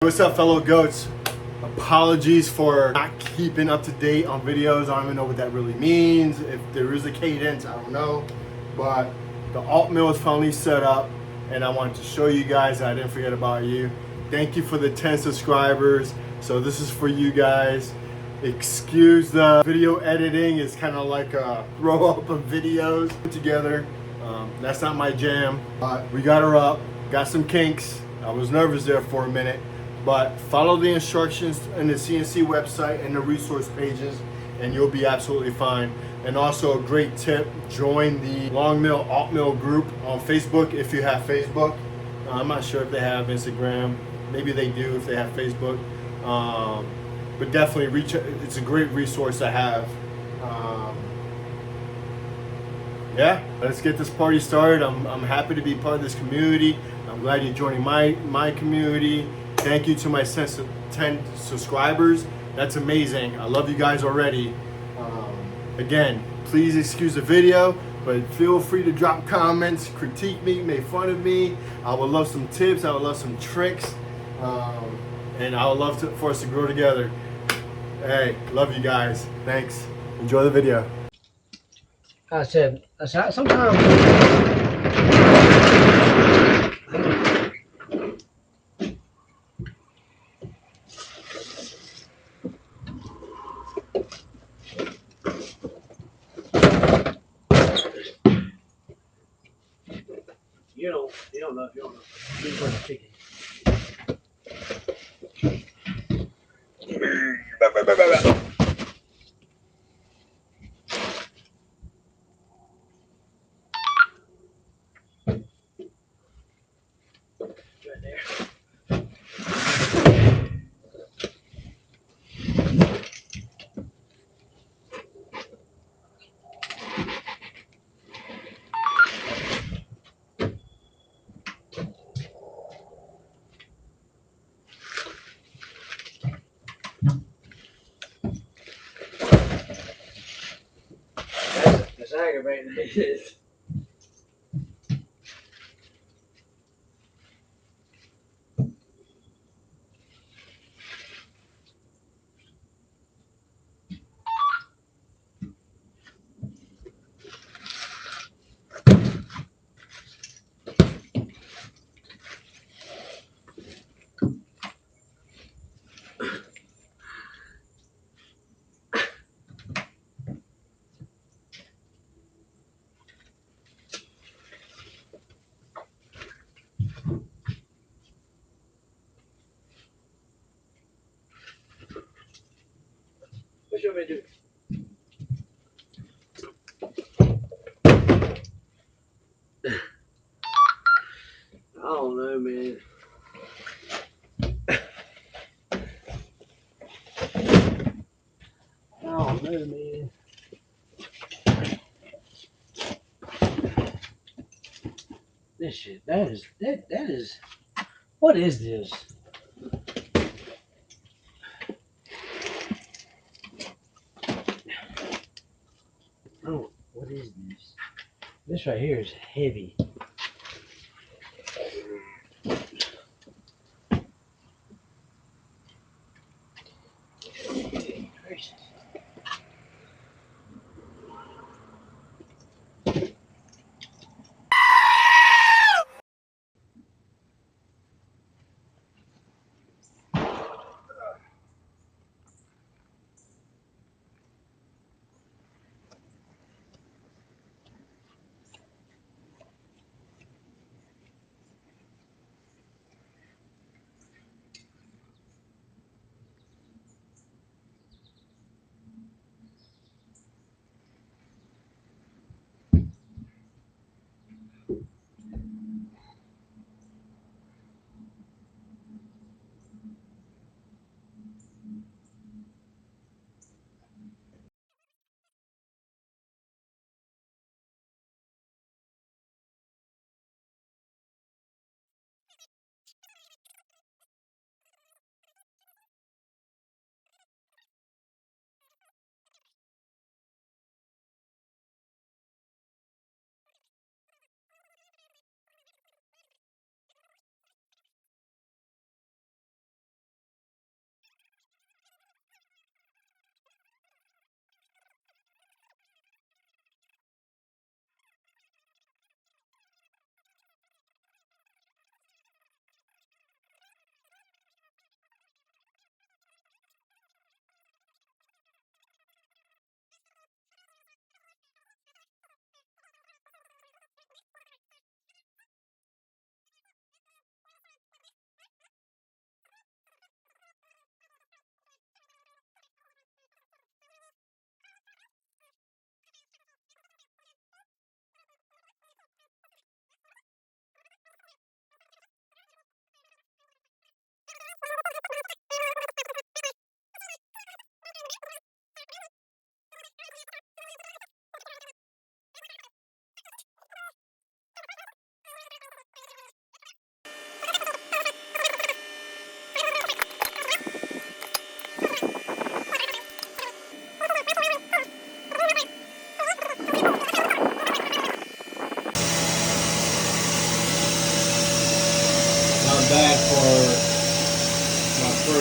What's up, fellow goats? Apologies for not keeping up to date on videos. I don't even know what that really means. If there is a cadence, I don't know. But the AltMill is finally set up, and I wanted to show you guys that I didn't forget about you. Thank you for the 10 subscribers. So this is for you guys. Excuse the video editing. It's kind of like a throw up of videos put together. That's not my jam. But we got her up. Got some kinks. I was nervous there for a minute. But follow the instructions in the CNC website and the resource pages, and you'll be absolutely fine. And also a great tip, join the Longmill AltMill group on Facebook if you have Facebook. I'm not sure if they have Instagram. Maybe they do if they have Facebook. But definitely reach. It's a great resource to have. Yeah, let's get this party started. I'm happy to be part of this community. I'm glad you're joining my community. Thank you to my 10 subscribers. That's amazing. I love you guys already. Again, please excuse the video, but feel free to drop comments, critique me, make fun of me. I would love some tips. I would love some tricks. And I would love for us to grow together. Hey, love you guys. Thanks. Enjoy the video. I said sometimes. You don't know. He's worth chicken. Right there. That's aggravating. It is. What you want me to do? I don't know, man. I don't know, man. This shit. That is. What is this? Oh, what is this? This right here is heavy. Gracious.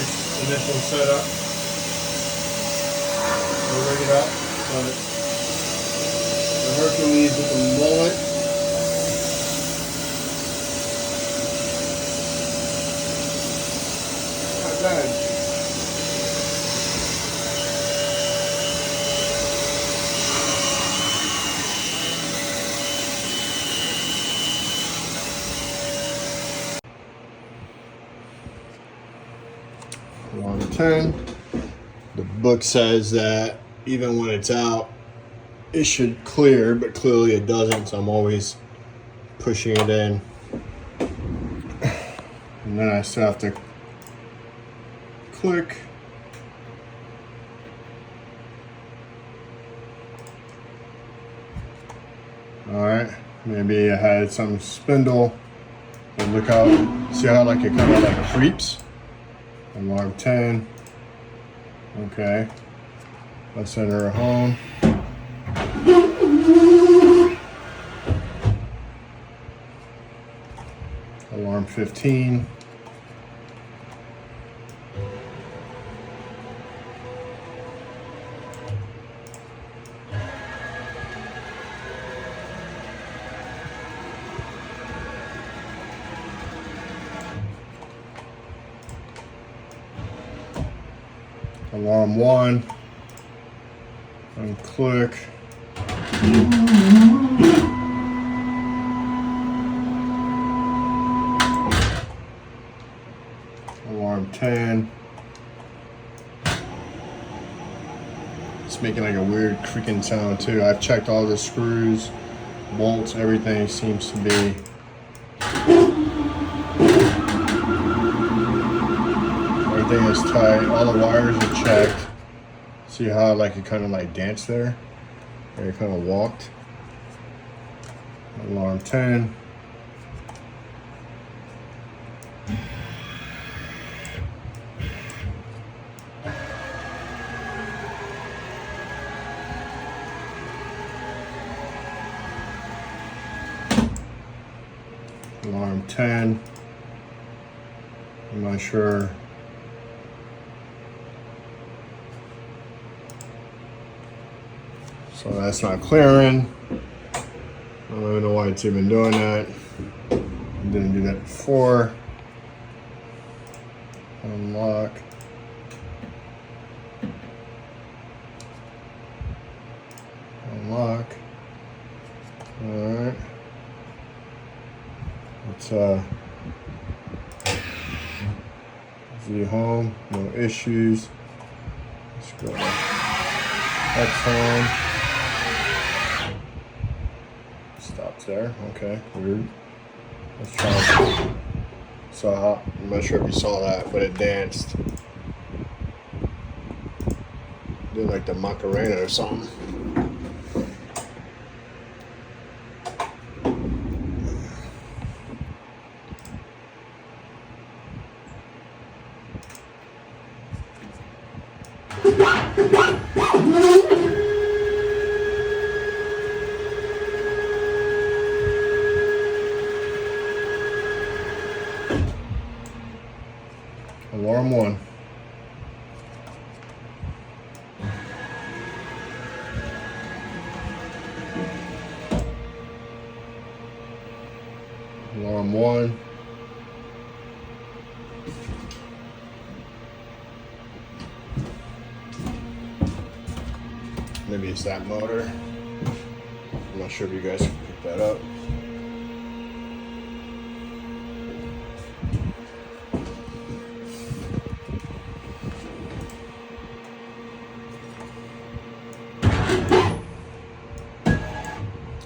initial setup. We'll rig it up. But the Hercules with the mullet. Not bad. Alarm 10. The book says that even when it's out, it should clear, but clearly it doesn't, so I'm always pushing it in. And then I still have to click. Alright, maybe I had some spindle. And look out, see how like it kind of like creeps? Alarm 10. Okay. Let's enter a home. Alarm 15. Alarm 1. Unclick. Alarm 10. It's making like a weird creaking sound too. I've checked all the screws, bolts, everything seems to be everything is tight. All the wires are checked. See how like it kind of like danced there? Or it kind of walked. Alarm 10. Alarm 10. I'm not sure. So that's not clearing. I don't even know why it's even doing that. I didn't do that before. Unlock. Unlock. Alright. Let's view home, no issues. Let's go X home. Stops there. Okay, weird. Let's try. So I'm not sure if you saw that, but it danced. Did like the Macarena or something. Alarm 1. Alarm 1. Maybe it's that motor. I'm not sure if you guys can pick that up.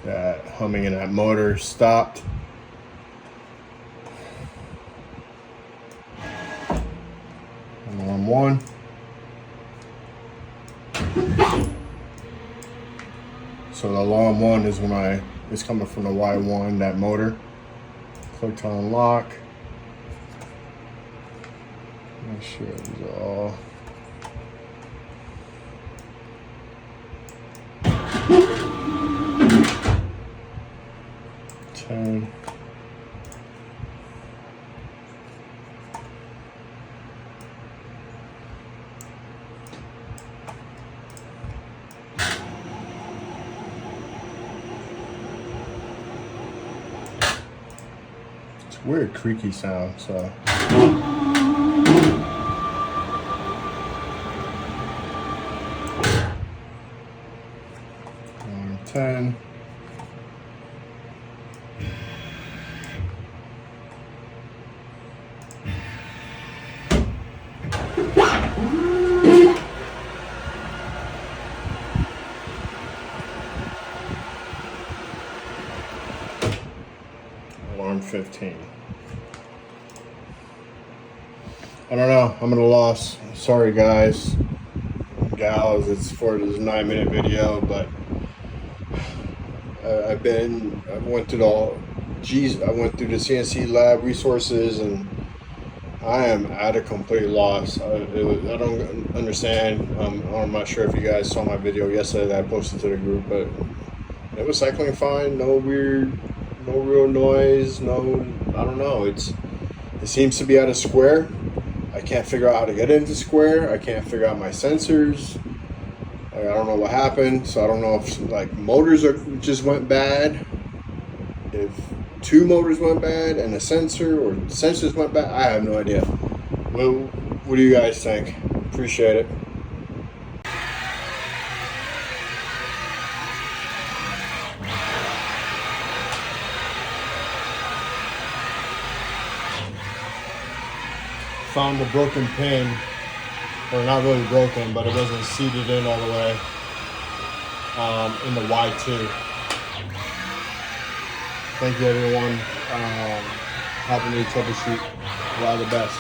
That humming in that motor stopped. Alarm 1. So the alarm 1 is when it's coming from the Y1, that motor. Click to unlock. Make sure these are all. weird creaky sound, so. Alarm 10. Alarm 15. I don't know. I'm at a loss. Sorry, guys, gals. It's for this 9-minute video, but I went through I went through the CNC Lab resources, and I am at a complete loss. I don't understand. I'm not sure if you guys saw my video yesterday that I posted to the group, but it was cycling fine. No real noise. No, I don't know. It seems to be out of square. I can't figure out how to get into square. I can't figure out my sensors. I don't know what happened. So I don't know if like motors just went bad. If 2 motors went bad and a sensor, or sensors went bad, I have no idea. What do you guys think? Appreciate it. Found a broken pin, or not really broken, but it wasn't seated in all the way, in the Y2. Thank you, everyone, helping me troubleshoot. You are the best.